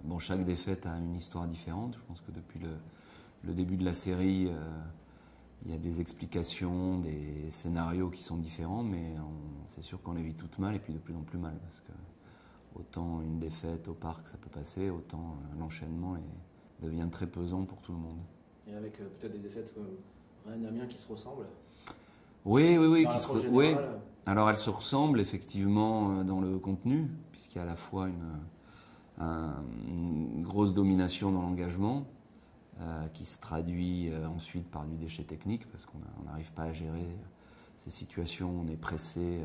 bon, chaque défaite a une histoire différente. Je pense que depuis le début de la série, il y a des explications, des scénarios qui sont différents, mais c'est sûr qu'on les vit toutes mal et puis de plus en plus mal. Parce que autant une défaite au parc, ça peut passer, autant l'enchaînement devient très pesant pour tout le monde. Et avec peut-être des défaites comme Rennes-Amiens qui se ressemblent. Oui. Oui. Alors elles se ressemblent effectivement dans le contenu, puisqu'il y a à la fois une grosse domination dans l'engagement, qui se traduit ensuite par du déchet technique, parce qu'on n'arrive pas à gérer ces situations, on est pressé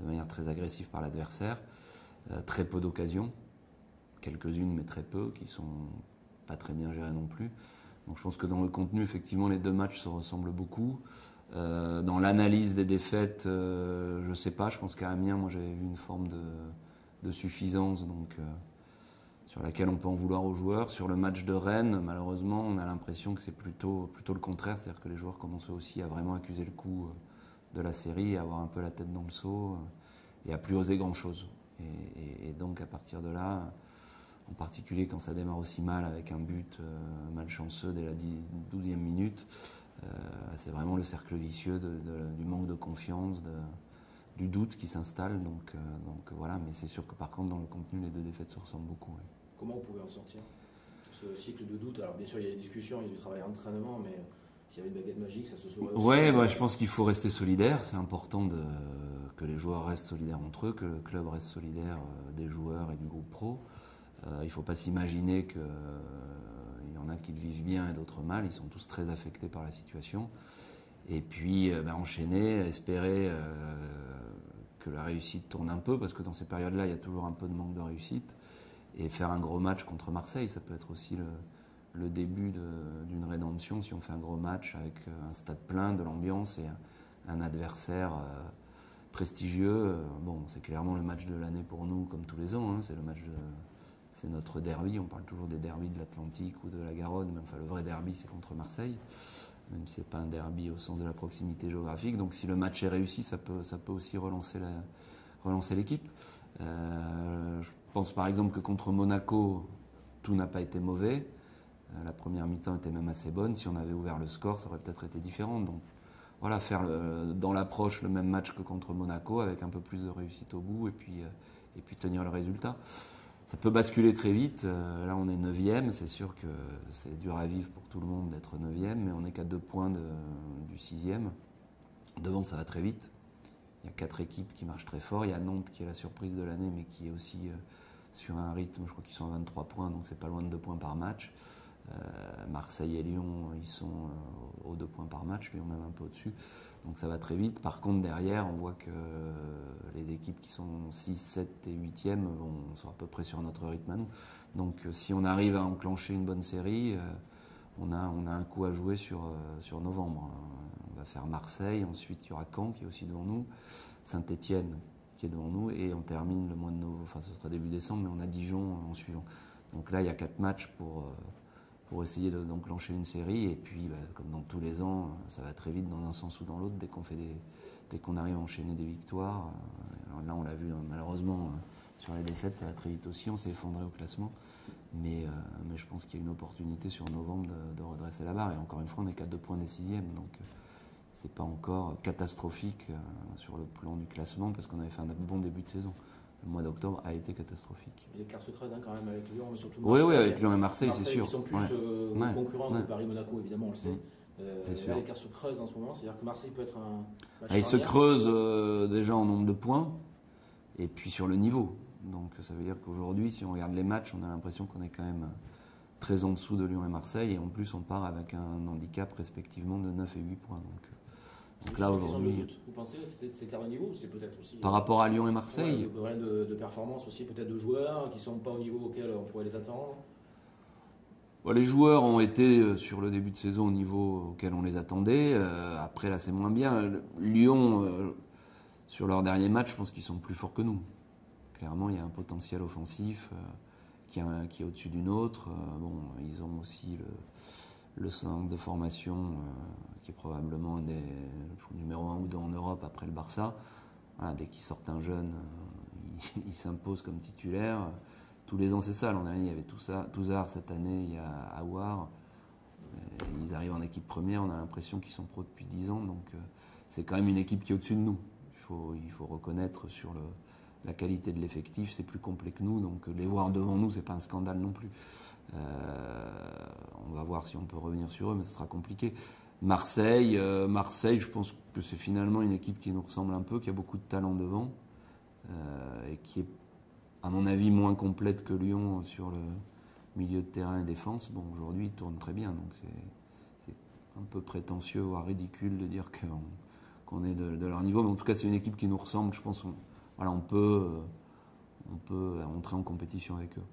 de manière très agressive par l'adversaire. Très peu d'occasions, quelques-unes mais très peu, qui sont pas très bien gérées non plus. Donc je pense que dans le contenu, effectivement, les deux matchs se ressemblent beaucoup. Dans l'analyse des défaites, je sais pas, je pense qu'à Amiens, moi j'avais vu une forme de suffisance, donc sur laquelle on peut en vouloir aux joueurs. Sur le match de Rennes, malheureusement, on a l'impression que c'est plutôt le contraire, c'est-à-dire que les joueurs commencent aussi à vraiment accuser le coup de la série, à avoir un peu la tête dans le seau et à plus oser grand-chose. Et donc à partir de là, en particulier quand ça démarre aussi mal avec un but malchanceux dès la 12e minute, c'est vraiment le cercle vicieux du manque de confiance, du doute qui s'installe. Donc voilà, mais c'est sûr que par contre dans le contenu, les deux défaites se ressemblent beaucoup. Oui. Comment vous pouvez en sortir ce cycle de doute? Alors bien sûr il y a des discussions, il y a du travail d'entraînement, mais s'il y avait une baguette magique, ça se saurait aussi. Ouais, je pense qu'il faut rester solidaire. C'est important que les joueurs restent solidaires entre eux, que le club reste solidaire des joueurs et du groupe pro. Il ne faut pas s'imaginer qu'il y en a qui le vivent bien et d'autres mal. Ils sont tous très affectés par la situation. Et puis enchaîner, espérer que la réussite tourne un peu, parce que dans ces périodes-là, il y a toujours un peu de manque de réussite. Et faire un gros match contre Marseille, ça peut être aussi le début d'une rédemption si on fait un gros match avec un stade plein, de l'ambiance et un adversaire prestigieux. Bon, c'est clairement le match de l'année pour nous, comme tous les ans. Hein. C'est notre derby. On parle toujours des derbys de l'Atlantique ou de la Garonne, mais enfin le vrai derby, c'est contre Marseille, même si c'est pas un derby au sens de la proximité géographique. Donc si le match est réussi, ça peut aussi relancer l'équipe. Je pense par exemple que contre Monaco, tout n'a pas été mauvais. La première mi-temps était même assez bonne. Si on avait ouvert le score, ça aurait peut-être été différent. Donc voilà, faire dans l'approche le même match que contre Monaco, avec un peu plus de réussite au bout, et puis tenir le résultat. Ça peut basculer très vite. Là, on est 9e. C'est sûr que c'est dur à vivre pour tout le monde d'être 9e, mais on n'est qu'à 2 points du 6e. Devant, ça va très vite. Il y a 4 équipes qui marchent très fort. Il y a Nantes qui est la surprise de l'année, mais qui est aussi sur un rythme, je crois qu'ils sont à 23 points, donc c'est pas loin de 2 points par match. Marseille et Lyon, ils sont aux 2 points par match, Lyon même un peu au-dessus. Donc ça va très vite. Par contre, derrière, on voit que les équipes qui sont 6, 7 et 8e sont à peu près sur notre rythme à nous. Donc si on arrive à enclencher une bonne série, on a un coup à jouer sur novembre. On va faire Marseille, ensuite il y aura Caen qui est aussi devant nous, Saint-Étienne qui est devant nous, et on termine le mois de novembre, enfin ce sera début décembre, mais on a Dijon en suivant. Donc là, il y a 4 matchs pour essayer d'enclencher une série, et puis comme dans tous les ans, ça va très vite dans un sens ou dans l'autre dès qu'on arrive à enchaîner des victoires. Alors là, on l'a vu malheureusement sur les défaites, ça va très vite aussi, on s'est effondré au classement, mais je pense qu'il y a une opportunité sur novembre de redresser la barre, et encore une fois, on n'est qu'à 2 points des 6e, donc c'est pas encore catastrophique sur le plan du classement, parce qu'on avait fait un bon début de saison. Le mois d'octobre a été catastrophique. Et l'écart se creuse quand même avec Lyon, mais surtout Marseille. Oui, avec Lyon et Marseille, c'est sûr. Qui sont plus concurrents que Paris-Monaco, évidemment, on le sait. Là, l'écart se creuse en ce moment, c'est-à-dire que Marseille peut être un match il se creuse déjà en nombre de points, et puis sur le niveau. Donc ça veut dire qu'aujourd'hui, si on regarde les matchs, on a l'impression qu'on est quand même très en dessous de Lyon et Marseille, et en plus on part avec un handicap respectivement de 9 et 8 points. Donc là aujourd'hui, vous pensez que c'est écart de niveau, ou c'est peut-être aussi par rapport à Lyon et Marseille, le problème de performance aussi, peut-être de joueurs qui ne sont pas au niveau auquel on pourrait les attendre? Les joueurs ont été sur le début de saison au niveau auquel on les attendait. Après là c'est moins bien. Lyon, sur leur dernier match, je pense qu'ils sont plus forts que nous. Clairement, il y a un potentiel offensif qui est au-dessus d'une autre. Ils ont aussi le centre de formation qui est probablement numéro 1 ou 2 en Europe après le Barça. Voilà, dès qu'ils sortent un jeune, il s'impose comme titulaire. tous les ans c'est ça. L'an dernier il y avait Touzard, cette année il y a Aouar. Ils arrivent en équipe première, on a l'impression qu'ils sont pros depuis 10 ans, donc c'est quand même une équipe qui est au-dessus de nous. Il faut reconnaître sur la qualité de l'effectif, c'est plus complet que nous, donc les voir devant nous, c'est pas un scandale non plus. On va voir si on peut revenir sur eux, mais ce sera compliqué. Marseille, je pense que c'est finalement une équipe qui nous ressemble un peu, qui a beaucoup de talent devant, et qui est, à mon avis, moins complète que Lyon sur le milieu de terrain et défense. Bon, aujourd'hui, ils tournent très bien, donc c'est un peu prétentieux, voire ridicule de dire qu'on est de leur niveau. Mais en tout cas, c'est une équipe qui nous ressemble. Je pense on peut entrer en compétition avec eux.